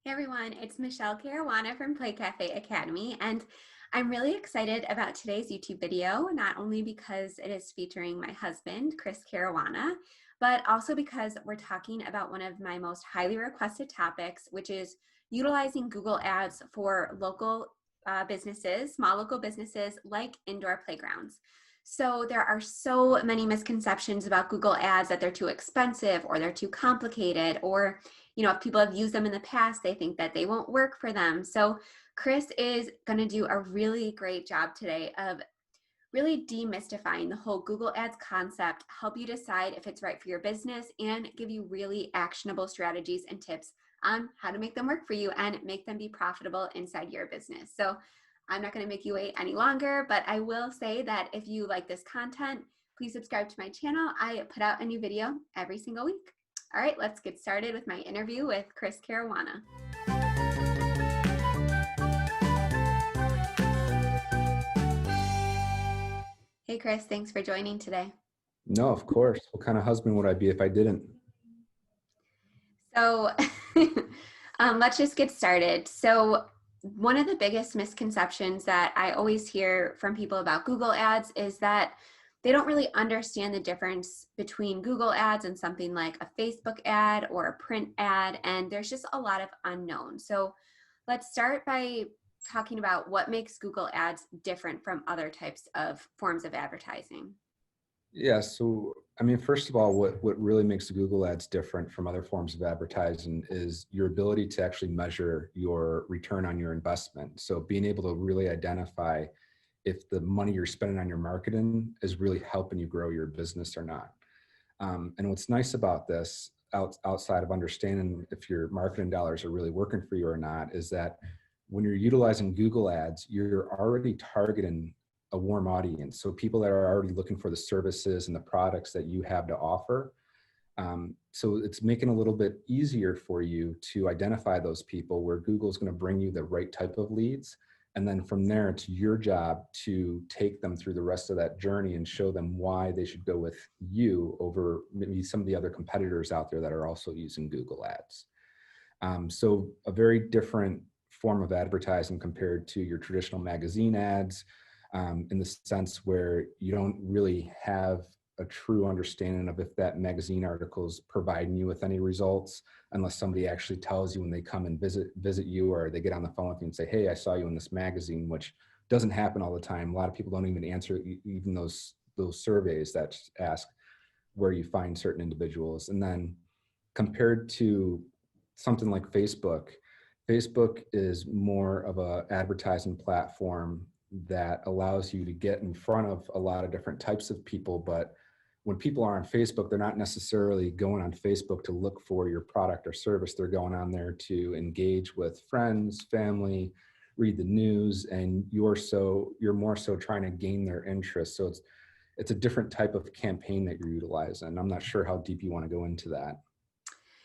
Hey everyone, it's Michelle Caruana from Play Cafe Academy, and I'm really excited about today's YouTube video, not only because it is featuring my husband, Chris Caruana, but also because we're talking about one of my most highly requested topics, which is utilizing Google Ads for local businesses, small local businesses like indoor playgrounds. So there are so many misconceptions about Google Ads that they're too expensive or they're too complicated, or if people have used them in the past, they think that they won't work for them. So Chris is going to do a really great job today of really demystifying the whole Google Ads concept, help you decide if it's right for your business, and give you really actionable strategies and tips on how to make them work for you and make them be profitable inside your business. So I'm not going to make you wait any longer, but I will say that if you like this content, please subscribe to my channel. I put out a new video every single week. All right, let's get started with my interview with Chris Caruana. Hey Chris, thanks for joining today. No, of course. What kind of husband would I be if I didn't? So let's just get started. So one of the biggest misconceptions that I always hear from people about Google Ads is that they don't really understand the difference between Google Ads and something like a Facebook ad or a print ad, and there's just a lot of unknown. So let's start by talking about what makes Google Ads different from other types of forms of advertising. Yeah, so I mean, first of all, what really makes the Google Ads different from other forms of advertising is your ability to actually measure your return on your investment. So being able to really identify if the money you're spending on your marketing is really helping you grow your business or not. And what's nice about this, outside of understanding if your marketing dollars are really working for you or not, is that when you're utilizing Google Ads, you're already targeting a warm audience. So people that are already looking for the services and the products that you have to offer. So it's making a little bit easier for you to identify those people where Google's going to bring you the right type of leads. And then from there, it's your job to take them through the rest of that journey and show them why they should go with you over maybe some of the other competitors out there that are also using Google Ads. So a very different form of advertising compared to your traditional magazine ads, in the sense where you don't really have a true understanding of if that magazine article is providing you with any results, unless somebody actually tells you when they come and visit you, or they get on the phone with you and say, hey, I saw you in this magazine, which doesn't happen all the time. A lot of people don't even answer even those surveys that ask where you find certain individuals. And then compared to something like Facebook, Facebook is more of a advertising platform that allows you to get in front of a lot of different types of people. But when people are on Facebook, they're not necessarily going on Facebook to look for your product or service. They're going on there to engage with friends, family, read the news, and you're more so trying to gain their interest. So it's a different type of campaign that you're utilizing. I'm not sure how deep you want to go into that.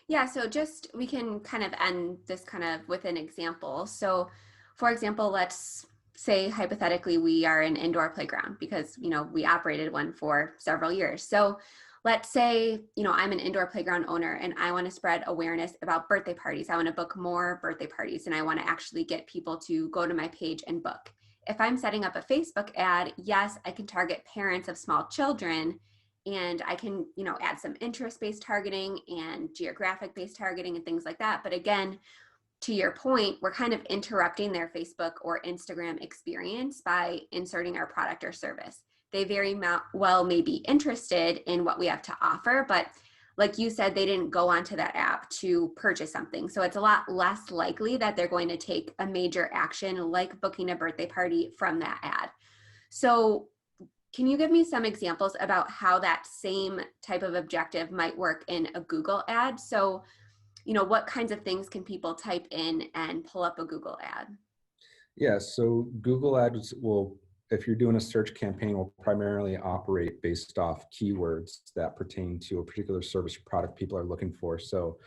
Yeah, so just we can kind of end this kind of with an example. So, for example, let's say hypothetically we are an indoor playground because, we operated one for several years. So, let's say, I'm an indoor playground owner and I want to spread awareness about birthday parties. I want to book more birthday parties and I want to actually get people to go to my page and book. If I'm setting up a Facebook ad, yes, I can target parents of small children, and I can, add some interest-based targeting and geographic-based targeting and things like that. But again, to your point, we're kind of interrupting their Facebook or Instagram experience by inserting our product or service. They very well may be interested in what we have to offer, but like you said, they didn't go onto that app to purchase something. So it's a lot less likely that they're going to take a major action like booking a birthday party from that ad. So can you give me some examples about how that same type of objective might work in a Google ad? So, what kinds of things can people type in and pull up a Google ad? Yeah, so Google Ads will, if you're doing a search campaign, will primarily operate based off keywords that pertain to a particular service or product people are looking for. So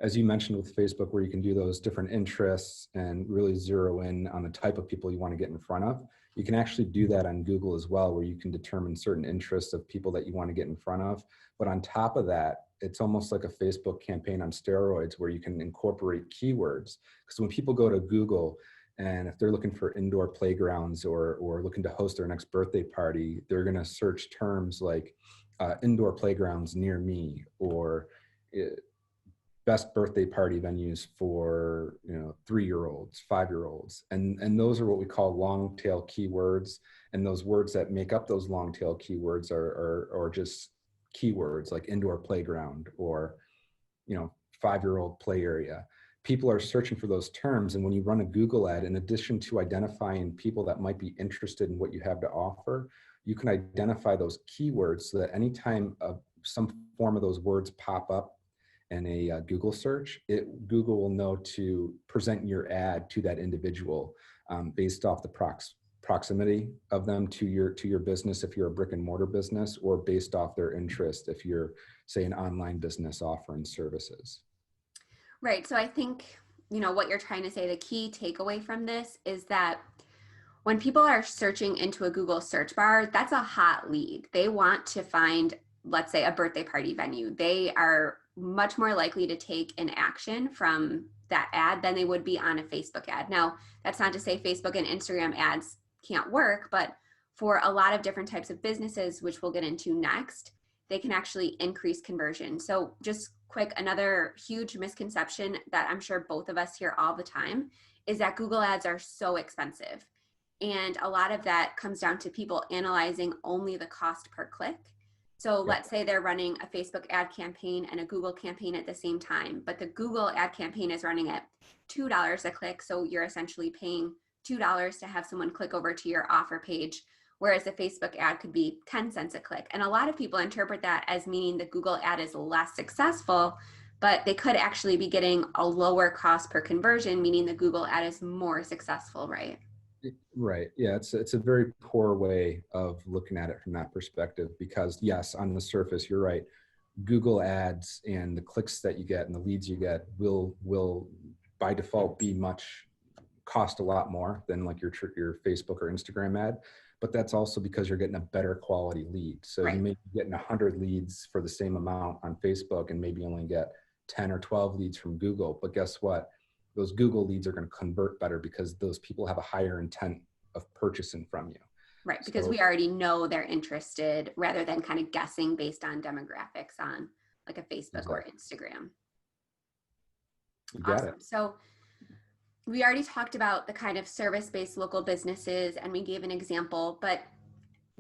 as you mentioned with Facebook, where you can do those different interests and really zero in on the type of people you want to get in front of, you can actually do that on Google as well, where you can determine certain interests of people that you want to get in front of. But on top of that, it's almost like a Facebook campaign on steroids where you can incorporate keywords. Because when people go to Google, and if they're looking for indoor playgrounds or looking to host their next birthday party, they're going to search terms like indoor playgrounds near me, or best birthday party venues for 3-year-olds, 5-year-olds, and those are what we call long tail keywords. And those words that make up those long tail keywords are just keywords like indoor playground or 5-year-old play area. People are searching for those terms, and when you run a Google ad, in addition to identifying people that might be interested in what you have to offer, you can identify those keywords so that anytime some form of those words pop up in a Google search, Google will know to present your ad to that individual based off the proximity of them to your business if you're a brick and mortar business, or based off their interest if you're, say, an online business offering services. Right. So I think, what you're trying to say, the key takeaway from this is that when people are searching into a Google search bar, that's a hot lead. They want to find, let's say, a birthday party venue. They are much more likely to take an action from that ad than they would be on a Facebook ad. Now, that's not to say Facebook and Instagram ads can't work, but for a lot of different types of businesses, which we'll get into next, they can actually increase conversion. So just quick, another huge misconception that I'm sure both of us hear all the time is that Google ads are so expensive. And a lot of that comes down to people analyzing only the cost per click. So let's say they're running a Facebook ad campaign and a Google campaign at the same time, but the Google ad campaign is running at $2 a click. So you're essentially paying $2 to have someone click over to your offer page, whereas the Facebook ad could be 10 cents a click. And a lot of people interpret that as meaning the Google ad is less successful, but they could actually be getting a lower cost per conversion, meaning the Google ad is more successful, right? Right. Yeah, it's a very poor way of looking at it from that perspective, because yes, on the surface, you're right. Google ads and the clicks that you get and the leads you get will by default cost a lot more than like your Facebook or Instagram ad. But that's also because you're getting a better quality lead. So right. You may be getting 100 leads for the same amount on Facebook and maybe only get 10 or 12 leads from Google. But guess what? Those Google leads are going to convert better because those people have a higher intent of purchasing from you. Right, because we already know they're interested rather than kind of guessing based on demographics on like a Facebook or Instagram. You got it. So we already talked about the kind of service-based local businesses and we gave an example, but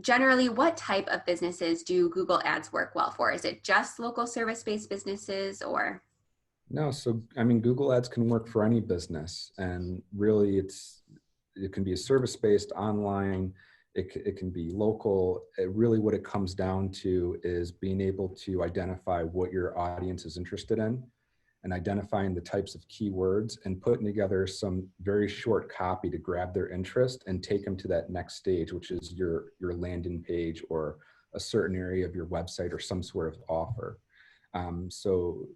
generally what type of businesses do Google ads work well for? Is it just local service-based businesses or? No, so I mean, Google ads can work for any business, and really it can be a service-based online, it can be local. Really what it comes down to is being able to identify what your audience is interested in and identifying the types of keywords and putting together some very short copy to grab their interest and take them to that next stage, which is your landing page or a certain area of your website or some sort of offer. So,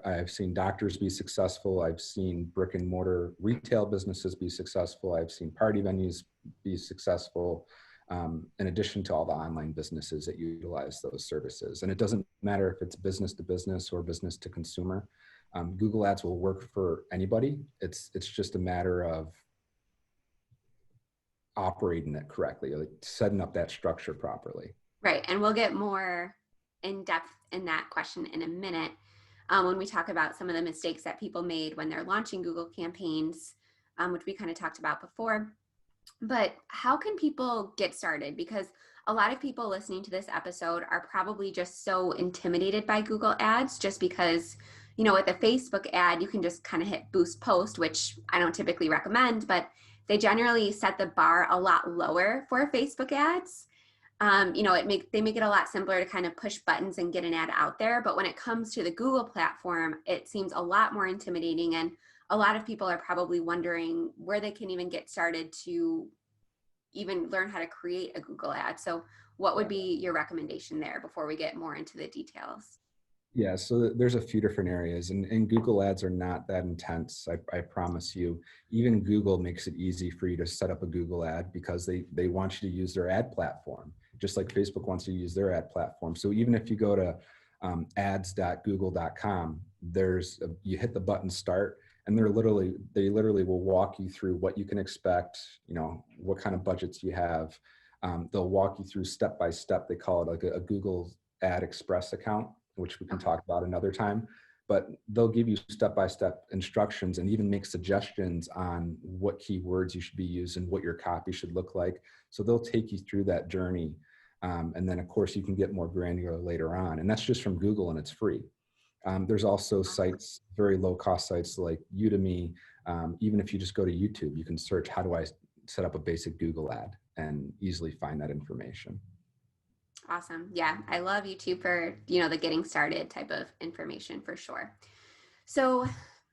I've seen doctors be successful. I've seen brick and mortar retail businesses be successful. I've seen party venues be successful, in addition to all the online businesses that utilize those services. And it doesn't matter if it's business to business or business to consumer. Google ads will work for anybody. It's just a matter of operating it correctly, like setting up that structure properly. Right. And we'll get more in depth in that question in a minute when we talk about some of the mistakes that people made when they're launching Google campaigns, which we kind of talked about before. But how can people get started? Because a lot of people listening to this episode are probably just so intimidated by Google ads just because, with a Facebook ad, you can just kind of hit boost post, which I don't typically recommend, but they generally set the bar a lot lower for Facebook ads. They make it a lot simpler to kind of push buttons and get an ad out there. But when it comes to the Google platform, it seems a lot more intimidating. And a lot of people are probably wondering where they can even get started to even learn how to create a Google ad. So what would be your recommendation there before we get more into the details? Yeah, so there's a few different areas, and Google ads are not that intense. I promise you. Even Google makes it easy for you to set up a Google ad because they want you to use their ad platform, just like Facebook wants you to use their ad platform. So even if you go to ads.google.com, you hit the button start, and they literally will walk you through what you can expect, what kind of budgets you have. They'll walk you through step by step. They call it like a Google Ad Express account, which we can talk about another time. But they'll give you step-by-step instructions and even make suggestions on what keywords you should be using, what your copy should look like. So they'll take you through that journey. And then of course you can get more granular later on. And that's just from Google, and it's free. There's also sites, very low cost sites like Udemy. Even if you just go to YouTube, you can search, how do I set up a basic Google ad, and easily find that information. Awesome. Yeah, I love YouTube for, the getting started type of information for sure. So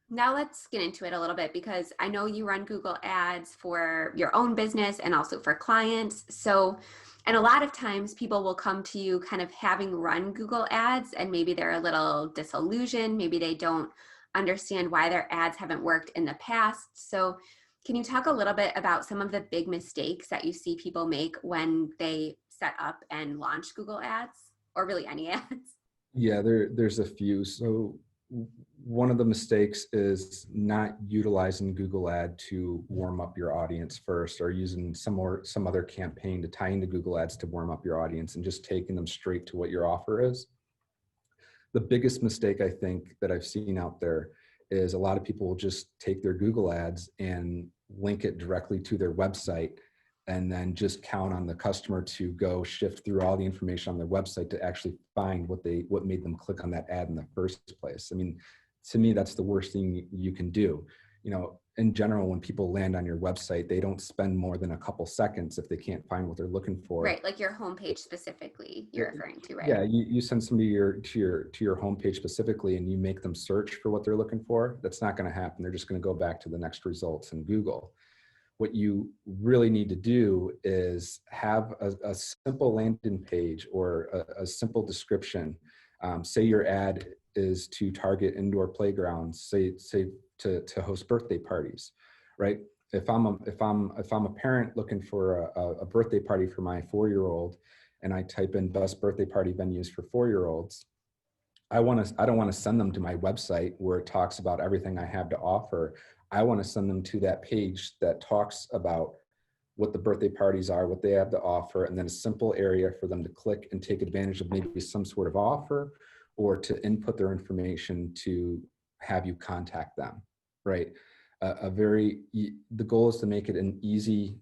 now let's get into it a little bit, because I know you run Google Ads for your own business and also for clients. So, and a lot of times people will come to you kind of having run Google Ads, and maybe they're a little disillusioned. Maybe they don't understand why their ads haven't worked in the past. So can you talk a little bit about some of the big mistakes that you see people make when they set up and launch Google Ads, or really any ads? Yeah, there's a few. So one of the mistakes is not utilizing Google Ad to warm up your audience first, or using some other campaign to tie into Google Ads to warm up your audience, and just taking them straight to what your offer is. The biggest mistake I think that I've seen out there is a lot of people will just take their Google Ads and link it directly to their website, and then just count on the customer to go shift through all the information on their website to actually find what made them click on that ad in the first place. I mean, to me, that's the worst thing you can do. In general, when people land on your website, they don't spend more than a couple seconds if they can't find what they're looking for. Right, like your homepage specifically, you're referring to, right? Yeah, you send somebody to your homepage specifically, and you make them search for what they're looking for. That's not going to happen. They're just going to go back to the next results in Google. What you really need to do is have a simple landing page, or a simple description. Say your ad is to target indoor playgrounds, say to host birthday parties, right? If I'm a parent looking for a birthday party for my 4-year-old, and I type in best birthday party venues for 4-year-olds, I don't want to send them to my website where it talks about everything I have to offer. I want to send them to that page that talks about what the birthday parties are, what they have to offer, and then a simple area for them to click and take advantage of maybe some sort of offer, or to input their information to have you contact them, right? The goal is to make it an easy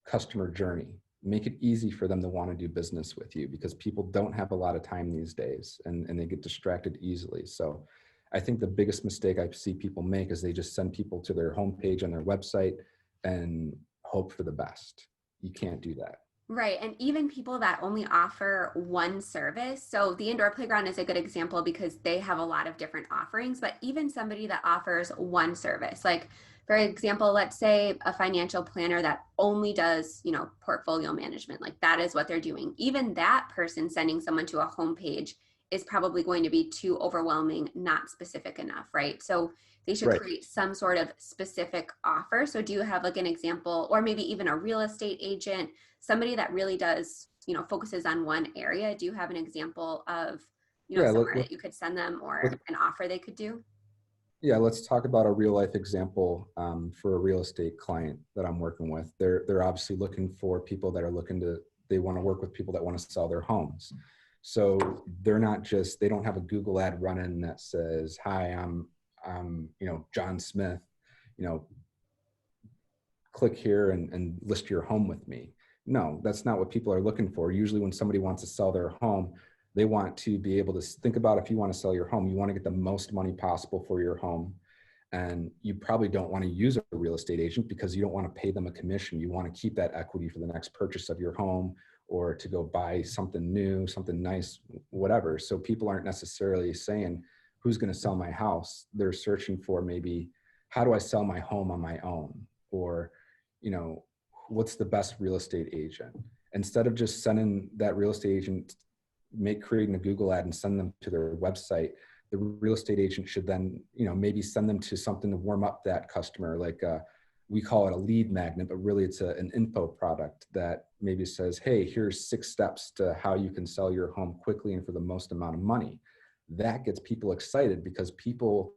customer journey. Make it easy for them to want to do business with you, because people don't have a lot of time these days, and they get distracted easily. So I think the biggest mistake I see people make is they just send people to their homepage on their website and hope for the best. You can't do that. Right. And even people that only offer one service. So the indoor playground is a good example because they have a lot of different offerings, but even somebody that offers one service, like for example, let's say a financial planner that only does, portfolio management, like that is what they're doing. Even that person sending someone to a homepage is probably going to be too overwhelming, not specific enough, right? So they should create some sort of specific offer. So do you have like an example, or maybe even a real estate agent, somebody that really does, focuses on one area? Do you have an example of, somewhere that you could send them, or an offer they could do? Yeah, let's talk about a real life example for a real estate client that I'm working with. They're obviously looking for people that are they want to work with people that want to sell their homes. So they don't have a Google ad running that says, "Hi, I'm John Smith, click here and list your home with me." No, that's not what people are looking for. Usually when somebody wants to sell their home, they want to be able to think about, if you want to sell your home, you want to get the most money possible for your home. And you probably don't want to use a real estate agent because you don't want to pay them a commission. You want to keep that equity for the next purchase of your home, or to go buy something new, something nice, whatever. So people aren't necessarily saying, who's going to sell my house? They're searching for maybe, how do I sell my home on my own? Or, what's the best real estate agent? Instead of just sending that real estate agent, creating a Google ad and send them to their website, the real estate agent should then, maybe send them to something to warm up that customer. Like we call it a lead magnet, but really it's an info product that maybe says, hey, here's 6 steps to how you can sell your home quickly and for the most amount of money. that gets people excited because people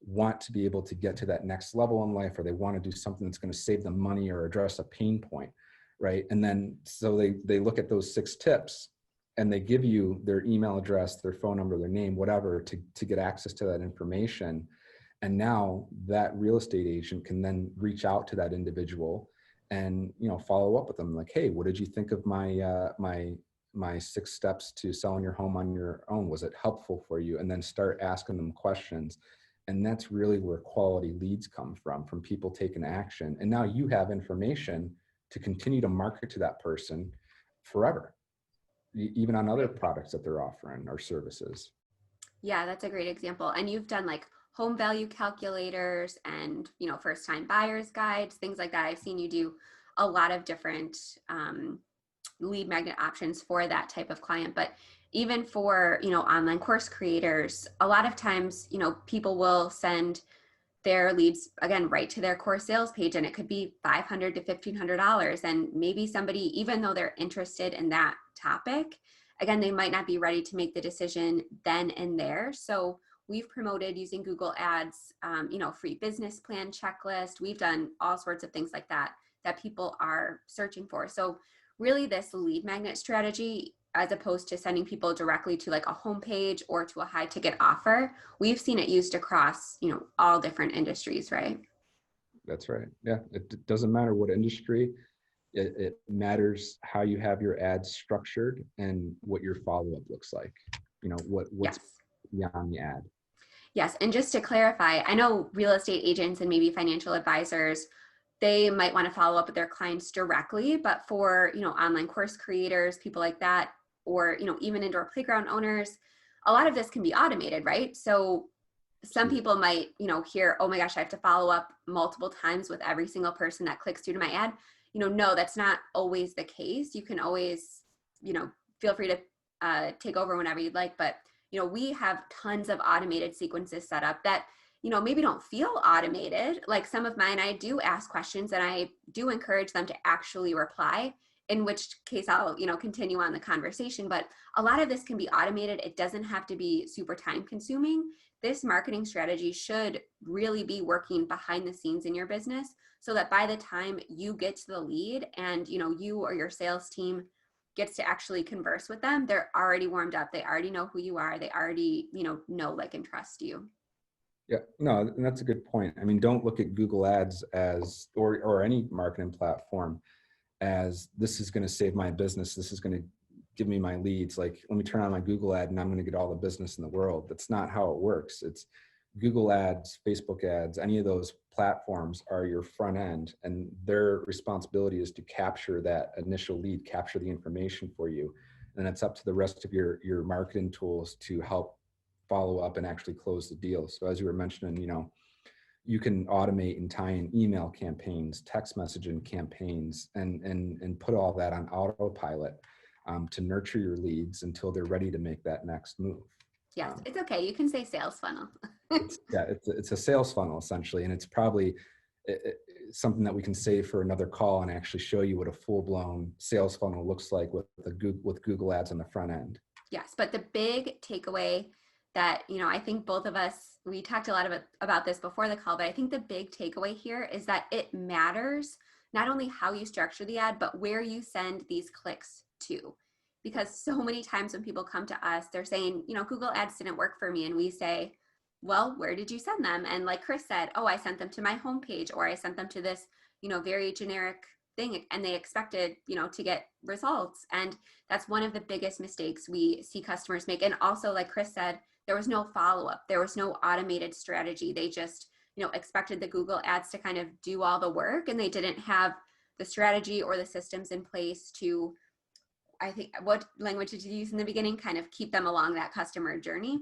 want to be able to get to that next level in life, or they want to do something that's going to save them money or address a pain point, right? And then so they look at those 6 tips and they give you their email address, their phone number, their name, whatever, to get access to that information. And now that real estate agent can then reach out to that individual and, you know, follow up with them like, hey, what did you think of my 6 steps to selling your home on your own? Was it helpful for you? And then start asking them questions. And that's really where quality leads come from people taking action. And now you have information to continue to market to that person forever, even on other products that they're offering or services. Yeah, that's a great example. And you've done like home value calculators and, you know, first time buyers guides, things like that. I've seen you do a lot of different lead magnet options for that type of client. But even for, you know, online course creators, a lot of times, you know, people will send their leads again right to their course sales page, and it could be $500 to $1,500. And maybe somebody, even though they're interested in that topic, again, they might not be ready to make the decision then and there. So we've promoted using Google Ads, you know, free business plan checklist. We've done all sorts of things like that people are searching for. So really this lead magnet strategy, as opposed to sending people directly to like a homepage or to a high ticket offer, we've seen it used across, you know, all different industries, right? That's right. Yeah. It doesn't matter what industry. It matters how you have your ads structured and what your follow-up looks like. You know, what's Yes. beyond the ad. Yes. And just to clarify, I know real estate agents and maybe financial advisors, they might want to follow up with their clients directly, but for, you know, online course creators, people like that, or, you know, even indoor playground owners, a lot of this can be automated, right? So some Absolutely. people might, you know, hear, oh my gosh, I have to follow up multiple times with every single person that clicks through to my ad. You know, no, that's not always the case. You can always, you know, feel free to take over whenever you'd like. But, you know, we have tons of automated sequences set up that, you know, maybe don't feel automated. Like some of mine, I do ask questions and I do encourage them to actually reply, in which case I'll, you know, continue on the conversation. But a lot of this can be automated. It doesn't have to be super time consuming. This marketing strategy should really be working behind the scenes in your business so that by the time you get to the lead and, you know, you or your sales team gets to actually converse with them, they're already warmed up. They already know who you are. They already, you know, like, and trust you. Yeah, no, and that's a good point. I mean, don't look at Google Ads as, or any marketing platform as this is going to save my business. This is going to give me my leads. Like, let me turn on my Google ad and I'm going to get all the business in the world. That's not how it works. It's Google Ads, Facebook ads, any of those platforms are your front end, and their responsibility is to capture that initial lead, capture the information for you. And it's up to the rest of your marketing tools to help follow up and actually close the deal. So as you were mentioning, you know, you can automate and tie in email campaigns, text messaging campaigns, and put all that on autopilot to nurture your leads until they're ready to make that next move. Yes, it's okay. You can say sales funnel. It's a sales funnel essentially, and it's probably something that we can save for another call and actually show you what a full-blown sales funnel looks like with Google Ads on the front end. Yes, but the big takeaway that, you know, I think both of us, we talked a lot about this before the call, but I think the big takeaway here is that it matters not only how you structure the ad, but where you send these clicks to. Because so many times when people come to us, they're saying, you know, Google Ads didn't work for me. And we say, well, where did you send them? And like Chris said, oh, I sent them to my homepage, or I sent them to this, you know, very generic thing, and they expected, you know, to get results. And that's one of the biggest mistakes we see customers make. And also, like Chris said, there was no follow-up. There was no automated strategy. They just, you know, expected the Google Ads to kind of do all the work, and they didn't have the strategy or the systems in place to, I think, what language did you use in the beginning? Kind of keep them along that customer journey.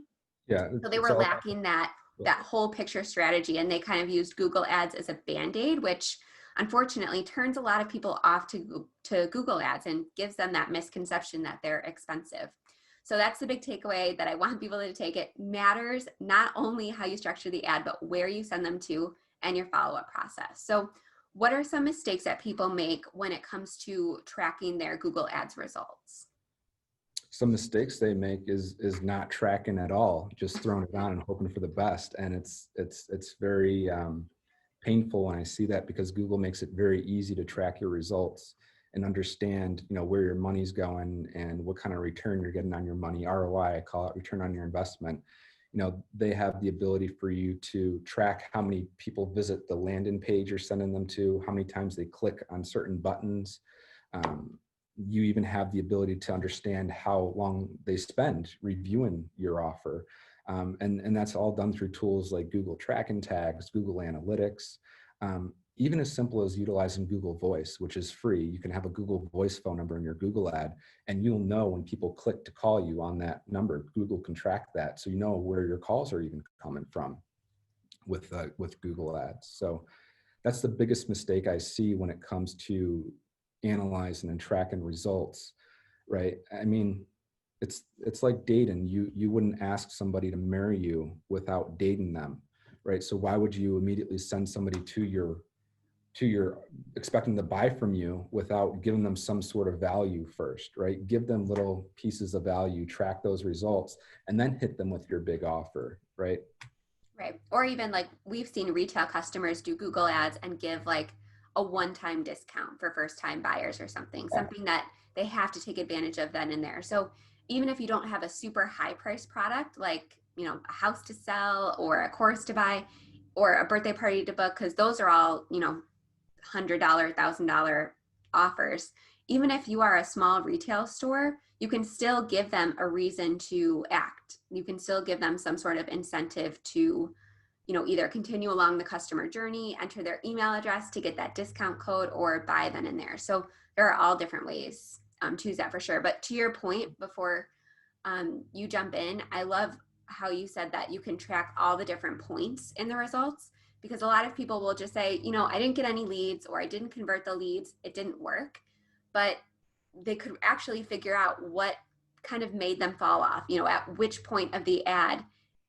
Yeah, So they it's were all lacking that whole picture strategy, and they kind of used Google Ads as a Band-Aid, which unfortunately turns a lot of people off to Google Ads and gives them that misconception that they're expensive. So that's the big takeaway that I want people to take. It matters not only how you structure the ad, but where you send them to and your follow-up process. So what are some mistakes that people make when it comes to tracking their Google Ads results? some mistakes they make is not tracking at all, just throwing it on and hoping for the best. And it's very painful when I see that, because Google makes it very easy to track your results and understand, where your money's going and what kind of return you're getting on your money. ROI, I call it, return on your investment. They have the ability for you to track how many people visit the landing page you're sending them to, how many times they click on certain buttons. You even have the ability to understand how long they spend reviewing your offer. And that's all done through tools like Google Tracking Tags, Google Analytics, even as simple as utilizing Google Voice, which is free. You can have a Google Voice phone number in your Google ad, and you'll know when people click to call you on that number. Google can track that, so you know where your calls are even coming from with Google Ads. So that's the biggest mistake I see when it comes to analyzing and tracking results, right? I mean, it's like dating. You wouldn't ask somebody to marry you without dating them, right? So why would you immediately send somebody to your expecting to buy from you without giving them some sort of value first, right? Give them little pieces of value, track those results, and then hit them with your big offer, right? Right. Or even like we've seen retail customers do Google ads and give like a one-time discount for first-time buyers or something, Yeah. something that they have to take advantage of then and there. So even if you don't have a super high price product, like, a house to sell or a course to buy or a birthday party to book, because those are all, $100, $1,000 offers. Even if you are a small retail store, you can still give them a reason to act. You can still give them some sort of incentive to, either continue along the customer journey, enter their email address to get that discount code, or buy then and there. So there are all different ways to use that for sure. But to your point before you jump in, I love how you said that you can track all the different points in the results, because a lot of people will just say, I didn't get any leads, or I didn't convert the leads, it didn't work. But they could actually figure out what kind of made them fall off, at which point of the ad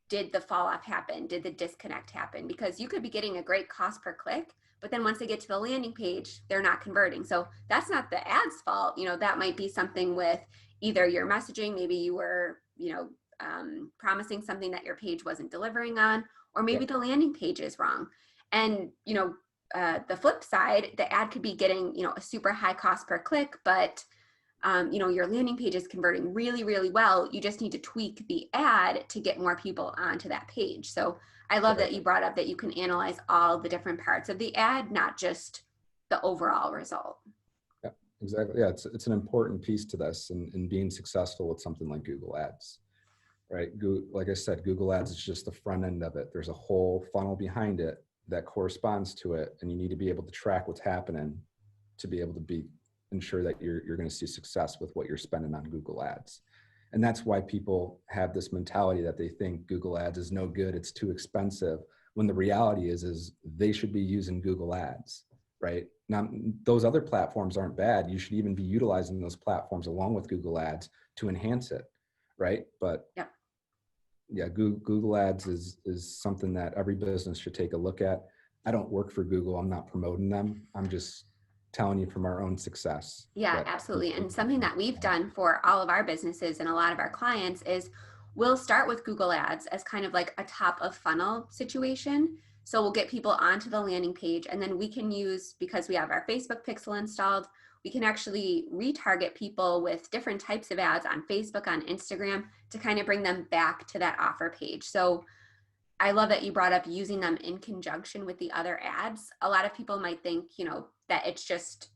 did the fall off happen, did the disconnect happen, because you could be getting a great cost per click, but then once they get to the landing page, they're not converting. So that's not the ad's fault. That might be something with either your messaging, maybe you were, promising something that your page wasn't delivering on, or maybe the landing page is wrong. And, the flip side, the ad could be getting, a super high cost per click, but, your landing page is converting really, really well. You just need to tweak the ad to get more people onto that page. So I love that you brought up that you can analyze all the different parts of the ad, not just the overall result. Yeah, exactly. Yeah, it's an important piece to this and being successful with something like Google Ads, right? Like I said, Google Ads is just the front end of it. There's a whole funnel behind it that corresponds to it, and you need to be able to track what's happening to be able to ensure that you're going to see success with what you're spending on Google Ads. And that's why people have this mentality that they think Google Ads is no good, it's too expensive, when the reality is they should be using Google Ads, right? Now, those other platforms aren't bad. You should even be utilizing those platforms along with Google Ads to enhance it, right? But yeah, Google Ads is something that every business should take a look at. I don't work for Google. I'm not promoting them. I'm just telling you from our own success. Yeah, absolutely. And something that we've done for all of our businesses and a lot of our clients is we'll start with Google Ads as kind of like a top of funnel situation. So we'll get people onto the landing page, and then we can use, because we have our Facebook pixel installed, we can actually retarget people with different types of ads on Facebook, on Instagram, to kind of bring them back to that offer page. So I love that you brought up using them in conjunction with the other ads. A lot of people might think, that it's just,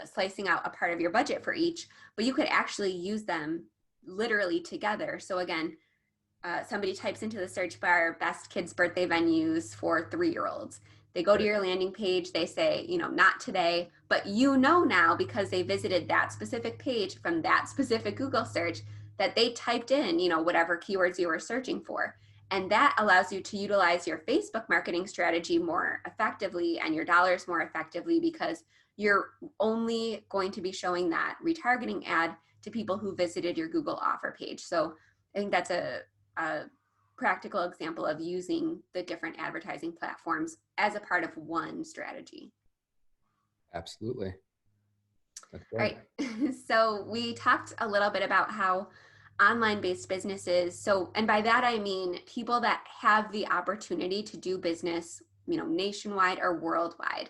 slicing out a part of your budget for each, but you could actually use them literally together. So again, somebody types into the search bar, best kids' birthday venues for 3-year-olds. They go to your landing page, they say, not today, but now, because they visited that specific page from that specific Google search, that they typed in, whatever keywords you were searching for. And that allows you to utilize your Facebook marketing strategy more effectively and your dollars more effectively, because you're only going to be showing that retargeting ad to people who visited your Google offer page. So I think that's a practical example of using the different advertising platforms as a part of one strategy. Absolutely. That's All right. right. So we talked a little bit about how online based businesses, so, and by that I mean people that have the opportunity to do business, nationwide or worldwide.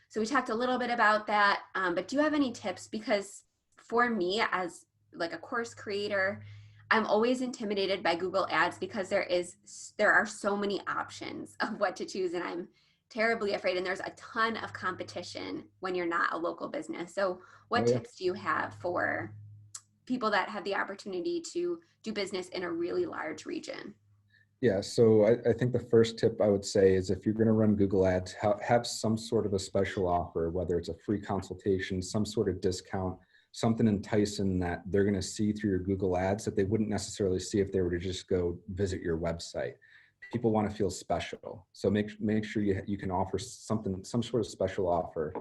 So we talked a little bit about that, but do you have any tips? Because for me, as like a course creator, I'm always intimidated by Google Ads because there are so many options of what to choose, and I'm terribly afraid. And there's a ton of competition when you're not a local business. So Oh what yeah. tips do you have for people that have the opportunity to do business in a really large region? Yeah, so I think the first tip I would say is if you're going to run Google Ads, have some sort of a special offer, whether it's a free consultation, some sort of discount, something enticing that they're going to see through your Google Ads that they wouldn't necessarily see if they were to just go visit your website. People want to feel special, so make sure you can offer some sort of special offer.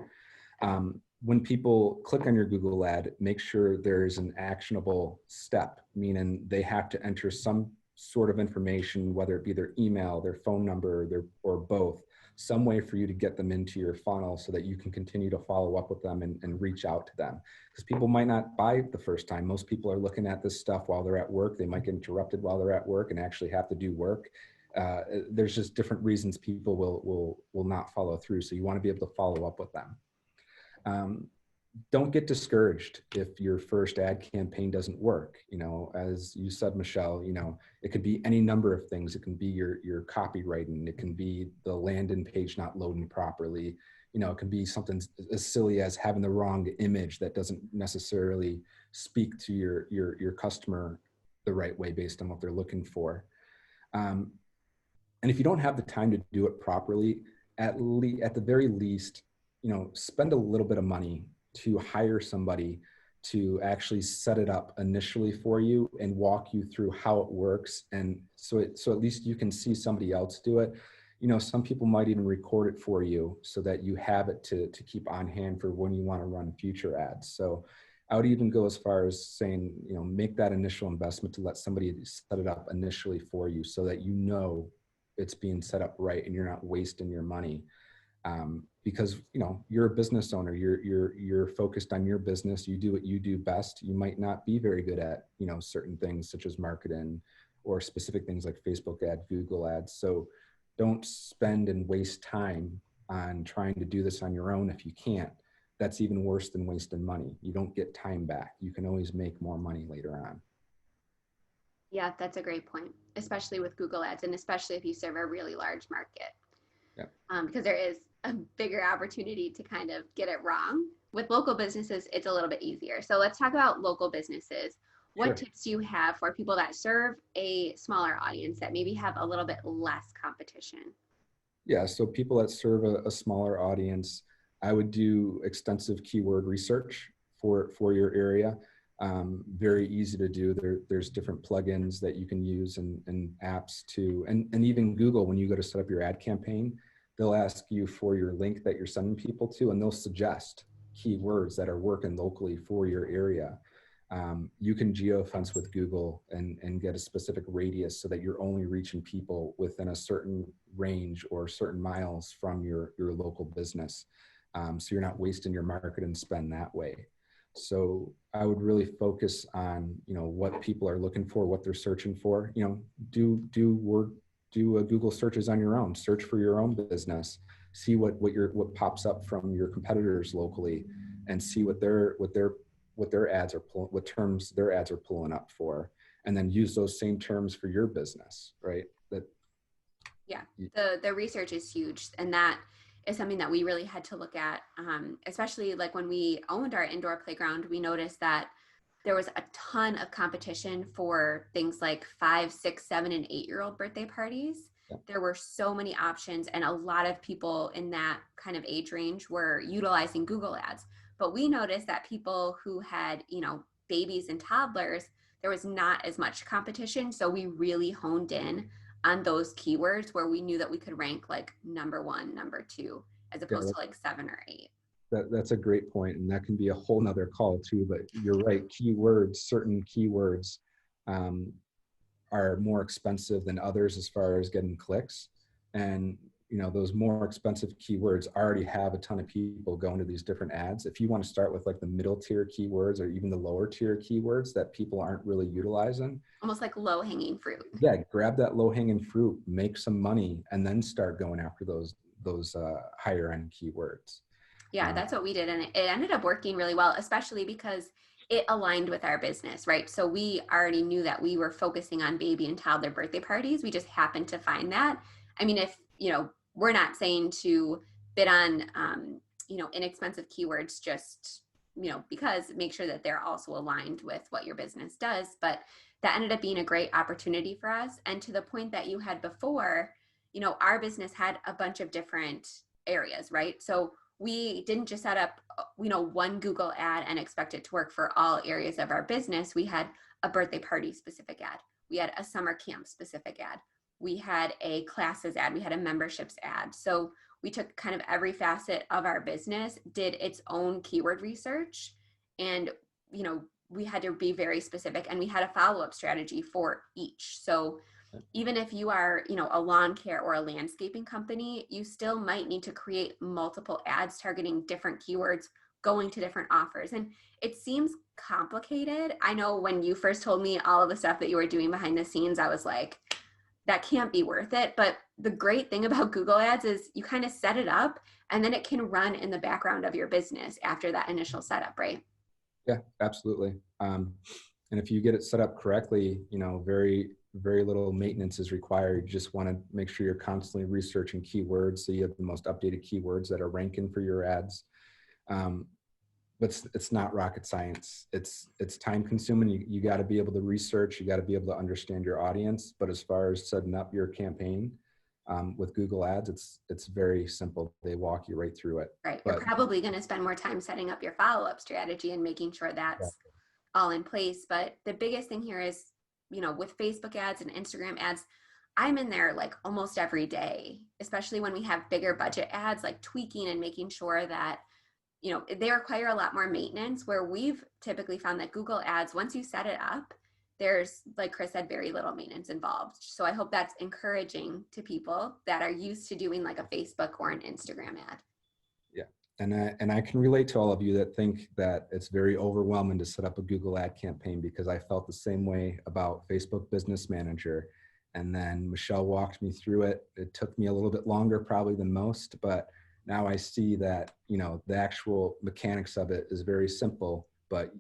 When people click on your Google ad, make sure there's an actionable step, meaning they have to enter some sort of information, whether it be their email, their phone number, or both, some way for you to get them into your funnel so that you can continue to follow up with them and reach out to them. Because people might not buy the first time. Most people are looking at this stuff while they're at work. They might get interrupted while they're at work and actually have to do work. There's just different reasons people will not follow through. So you want to be able to follow up with them. Um, don't get discouraged if your first ad campaign doesn't work. As you said, Michelle, it could be any number of things. It can be your copywriting. It can be the landing page not loading properly. It can be something as silly as having the wrong image that doesn't necessarily speak to your customer the right way based on what they're looking for. And if you don't have the time to do it properly, at the very least, spend a little bit of money to hire somebody to actually set it up initially for you and walk you through how it works. And so at least you can see somebody else do it. Some people might even record it for you so that you have it to keep on hand for when you want to run future ads. So I would even go as far as saying, make that initial investment to let somebody set it up initially for you so that it's being set up right and you're not wasting your money. Because you're a business owner, you're focused on your business, you do what you do best. You might not be very good at certain things such as marketing or specific things like Facebook ad, Google ads. So don't spend and waste time on trying to do this on your own if you can't. That's even worse than wasting money. You don't get time back. You can always make more money later on. Yeah, that's a great point, especially with Google Ads, and especially if you serve a really large market, Yeah. because there is a bigger opportunity to kind of get it wrong. With local businesses, it's a little bit easier. So let's talk about local businesses. What Sure. tips do you have for people that serve a smaller audience that maybe have a little bit less competition? Yeah, so people that serve a smaller audience, I would do extensive keyword research for your area. Very easy to do. There's different plugins that you can use and apps and even Google, when you go to set up your ad campaign, they'll ask you for your link that you're sending people to, and they'll suggest keywords that are working locally for your area. You can geofence with Google and get a specific radius so that you're only reaching people within a certain range or certain miles from your local business. So you're not wasting your marketing spend that way. So I would really focus on, what people are looking for, what they're searching for. Do Google searches on your own. Search for your own business. See what pops up from your competitors locally, and see what their ads are pulling, what terms their ads are pulling up for, and then use those same terms for your business, right? Yeah, the research is huge, and that is something that we really had to look at, especially like when we owned our indoor playground. We noticed that there was a ton of competition for things like 5, 6, 7, and 8-year-old birthday parties. Yeah. There were so many options, and a lot of people in that kind of age range were utilizing Google Ads. But we noticed that people who had, babies and toddlers, there was not as much competition. So we really honed in on those keywords where we knew that we could rank like number 1, number 2, as Yeah, opposed to like 7 or 8. that's a great point, and that can be a whole nother call too. But you're right, certain keywords are more expensive than others as far as getting clicks. And those more expensive keywords already have a ton of people going to these different ads. If you want to start with like the middle tier keywords or even the lower tier keywords that people aren't really utilizing, Almost like low hanging fruit. yeah, grab that low hanging fruit, make some money, and then start going after those higher end keywords. Yeah, that's what we did. And it ended up working really well, especially because it aligned with our business, right? So we already knew that we were focusing on baby and toddler birthday parties. We just happened to find that. I mean, if, we're not saying to bid on, inexpensive keywords just, because make sure that they're also aligned with what your business does. But that ended up being a great opportunity for us. And to the point that you had before, our business had a bunch of different areas, right? So we didn't just set up, one Google ad and expect it to work for all areas of our business. We had a birthday party specific ad. We had a summer camp specific ad. We had a classes ad. We had a memberships ad. So we took kind of every facet of our business, did its own keyword research, and, we had to be very specific, and we had a follow-up strategy for each. So even if you are, a lawn care or a landscaping company, you still might need to create multiple ads targeting different keywords, going to different offers. And it seems complicated. I know when you first told me all of the stuff that you were doing behind the scenes, I was like, that can't be worth it. But the great thing about Google Ads is you kind of set it up and then it can run in the background of your business after that initial setup, right? Yeah, absolutely. And if you get it set up correctly, very, very little maintenance is required. You just want to make sure you're constantly researching keywords so you have the most updated keywords that are ranking for your ads. But it's not rocket science. It's time consuming. You got to be able to research. You got to be able to understand your audience. But as far as setting up your campaign with Google Ads, it's very simple. They walk you right through it. Right. You're probably going to spend more time setting up your follow-up strategy and making sure that's all in place. But the biggest thing here is, with Facebook ads and Instagram ads, I'm in there like almost every day, especially when we have bigger budget ads, like tweaking and making sure that, they require a lot more maintenance, where we've typically found that Google ads, once you set it up, there's, like Chris said, very little maintenance involved. So I hope that's encouraging to people that are used to doing like a Facebook or an Instagram ad. Yeah. And I can relate to all of you that think that it's very overwhelming to set up a Google ad campaign, because I felt the same way about Facebook Business Manager. And then Michelle walked me through it. It took me a little bit longer probably than most, but now I see that, the actual mechanics of it is very simple, but,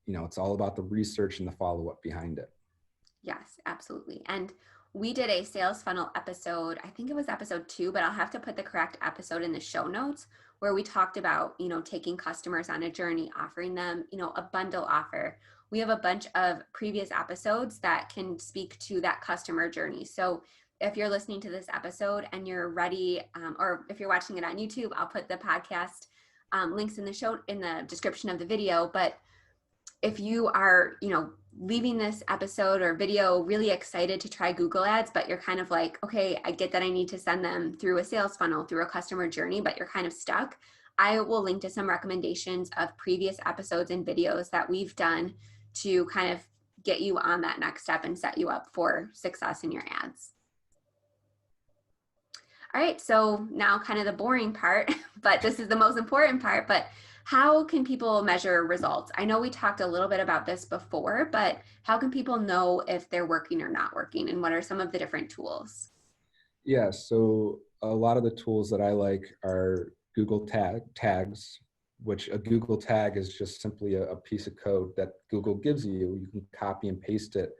it's all about the research and the follow-up behind it. Yes, absolutely. And we did a sales funnel episode, I think it was episode 2, but I'll have to put the correct episode in the show notes, where we talked about, taking customers on a journey, offering them, a bundle offer. We have a bunch of previous episodes that can speak to that customer journey. So if you're listening to this episode and you're ready, or if you're watching it on YouTube, I'll put the podcast links in the description of the video. But if you are, leaving this episode or video really excited to try Google Ads, but you're kind of like, okay, I get that I need to send them through a sales funnel, through a customer journey, but you're kind of stuck, I will link to some recommendations of previous episodes and videos that we've done to kind of get you on that next step and set you up for success in your ads. All right, so now kind of the boring part, but this is the most important part, but how can people measure results? I know we talked a little bit about this before, but how can people know if they're working or not working, and what are some of the different tools? Yeah, so a lot of the tools that I like are Google tags, which a Google tag is just simply a piece of code that Google gives you. You can copy and paste it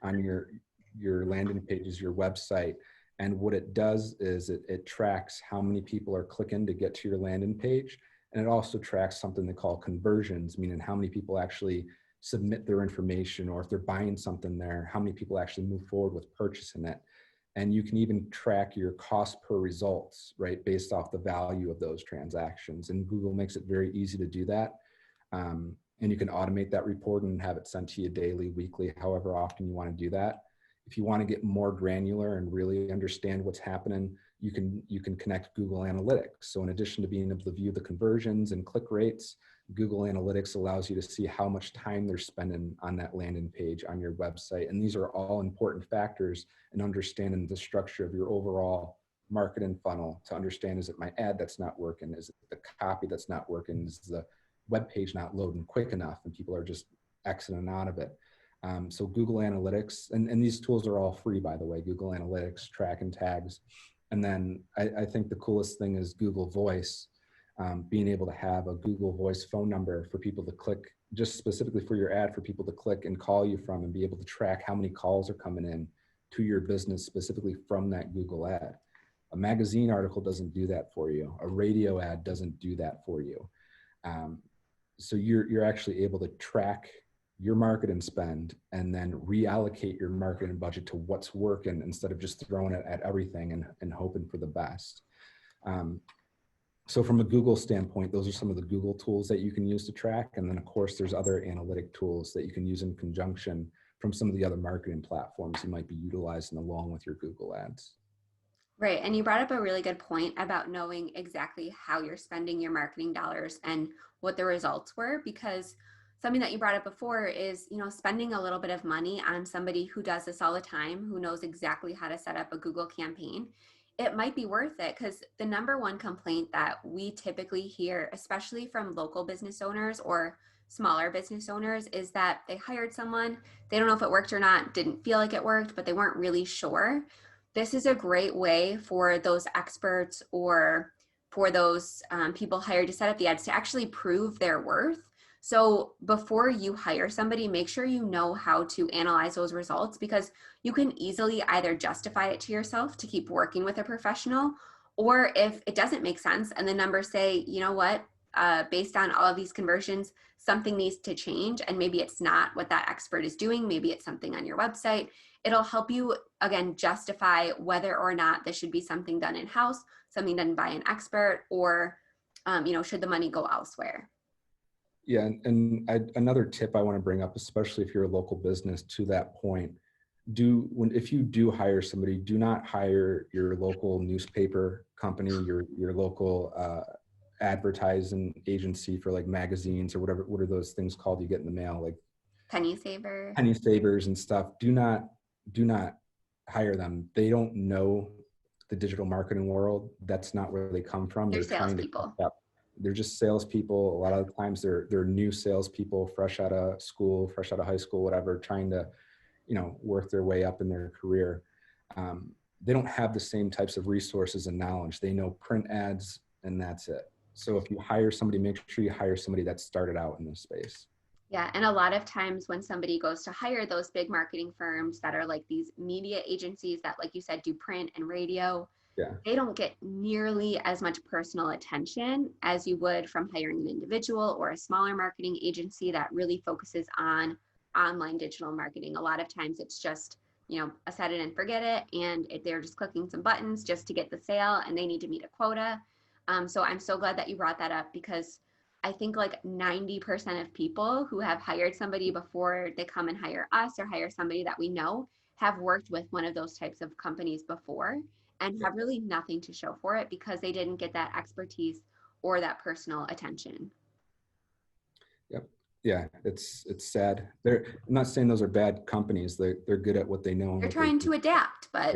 on your landing pages, your website. And what it does is it tracks how many people are clicking to get to your landing page. And it also tracks something they call conversions, meaning how many people actually submit their information, or if they're buying something there, how many people actually move forward with purchasing it. And you can even track your cost per results, right, based off the value of those transactions. And Google makes it very easy to do that. And you can automate that report and have it sent to you daily, weekly, however often you want to do that. If you want to get more granular and really understand what's happening, you can connect Google Analytics. So in addition to being able to view the conversions and click rates, Google Analytics allows you to see how much time they're spending on that landing page on your website. And these are all important factors in understanding the structure of your overall marketing funnel to understand, is it my ad that's not working? Is it the copy that's not working? Is the web page not loading quick enough and people are just exiting out of it? So Google Analytics, and these tools are all free, by the way, Google Analytics, tracking tags. And then I think the coolest thing is Google Voice, being able to have a Google Voice phone number for people to click, just specifically for your ad, for people to click and call you from, and be able to track how many calls are coming in to your business specifically from that Google ad. A magazine article doesn't do that for you. A radio ad doesn't do that for you. So you're actually able to track your marketing spend and then reallocate your marketing budget to what's working instead of just throwing it at everything and hoping for the best. So from a Google standpoint, those are some of the Google tools that you can use to track. And then of course, there's other analytic tools that you can use in conjunction from some of the other marketing platforms you might be utilizing along with your Google ads. Right. And you brought up a really good point about knowing exactly how you're spending your marketing dollars and what the results were, because something that you brought up before is, spending a little bit of money on somebody who does this all the time, who knows exactly how to set up a Google campaign. It might be worth it, because the number one complaint that we typically hear, especially from local business owners or smaller business owners, is that they hired someone, they don't know if it worked or not, didn't feel like it worked, but they weren't really sure. This is a great way for those experts or for those people hired to set up the ads to actually prove their worth. So before you hire somebody, make sure you know how to analyze those results, because you can easily either justify it to yourself to keep working with a professional, or if it doesn't make sense and the numbers say, you know what, based on all of these conversions, something needs to change, and maybe it's not what that expert is doing, maybe it's something on your website. It'll help you, again, justify whether or not this should be something done in-house, something done by an expert, or, should the money go elsewhere. Yeah, another tip I want to bring up, especially if you're a local business, to that point, if you do hire somebody, do not hire your local newspaper company, your local advertising agency for like magazines or whatever. What are those things called you get in the mail, like Penny saver. penny savers and stuff? Do not hire them. They don't know the digital marketing world. That's not where they come from. They're They're trying to salespeople. catch up. They're just salespeople. A lot of the times they're new salespeople, fresh out of school, fresh out of high school, whatever, trying to, work their way up in their career. They don't have the same types of resources and knowledge. They know print ads and that's it. So if you hire somebody, make sure you hire somebody that started out in this space. Yeah, and a lot of times when somebody goes to hire those big marketing firms that are like these media agencies that, like you said, do print and radio, Yeah. they don't get nearly as much personal attention as you would from hiring an individual or a smaller marketing agency that really focuses on online digital marketing. A lot of times it's just, a set it and forget it, and they're just clicking some buttons just to get the sale, and they need to meet a quota. So I'm so glad that you brought that up, because I think like 90% of people who have hired somebody before they come and hire us or hire somebody that we know have worked with one of those types of companies before and have really nothing to show for it, because they didn't get that expertise or that personal attention. Yep. Yeah, it's sad. I'm not saying those are bad companies. They're good at what they know. They're trying to adapt, but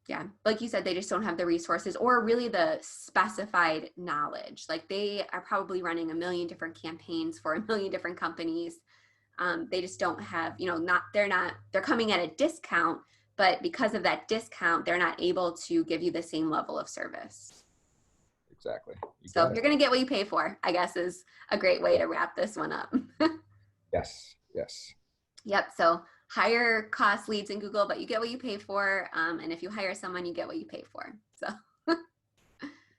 yeah, like you said, they just don't have the resources or really the specified knowledge. Like they are probably running a million different campaigns for a million different companies. They just don't have, they're coming at a discount, but because of that discount, they're not able to give you the same level of service. Exactly. So you're going to get what you pay for, I guess, is a great way to wrap this one up. Yes. Yep. So higher cost leads in Google, but you get what you pay for. And if you hire someone, you get what you pay for. So.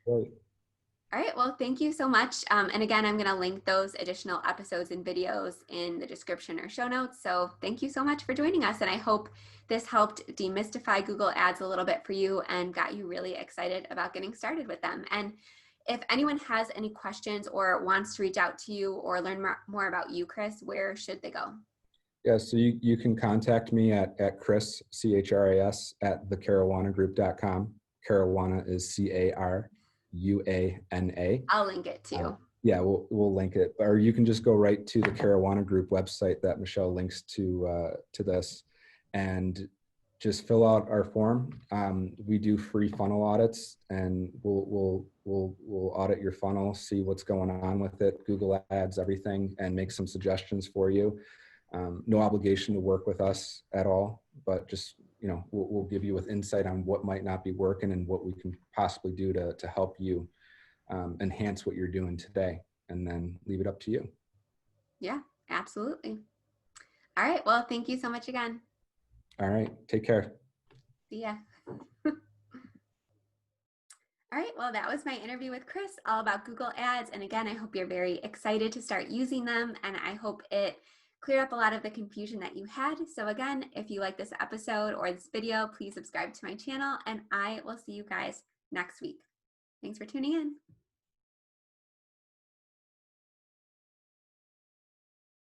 Great. All right. Well, thank you so much. And again, I'm going to link those additional episodes and videos in the description or show notes. So thank you so much for joining us. And I hope this helped demystify Google Ads a little bit for you and got you really excited about getting started with them. And if anyone has any questions or wants to reach out to you or learn more about you, Chris, where should they go? Yeah, so you can contact me at Chris, CHRIS, at thecaruanagroup.com. Caruana is CARUANA. I'll link it too. Yeah, we'll link it. Or you can just go right to the Caruana Group website that Michelle links to this. And just fill out our form. We do free funnel audits, and we'll audit your funnel, see what's going on with it, Google Ads, everything, and make some suggestions for you. No obligation to work with us at all, but just, you know, we'll give you with insight on what might not be working and what we can possibly do to help you enhance what you're doing today, and then leave it up to you. Yeah, absolutely. All right. Well, thank you so much again. All right. Take care. See ya. All right, well, that was my interview with Chris all about Google Ads. And again, I hope you're very excited to start using them. And I hope it cleared up a lot of the confusion that you had. So again, if you like this episode or this video, please subscribe to my channel, and I will see you guys next week. Thanks for tuning in.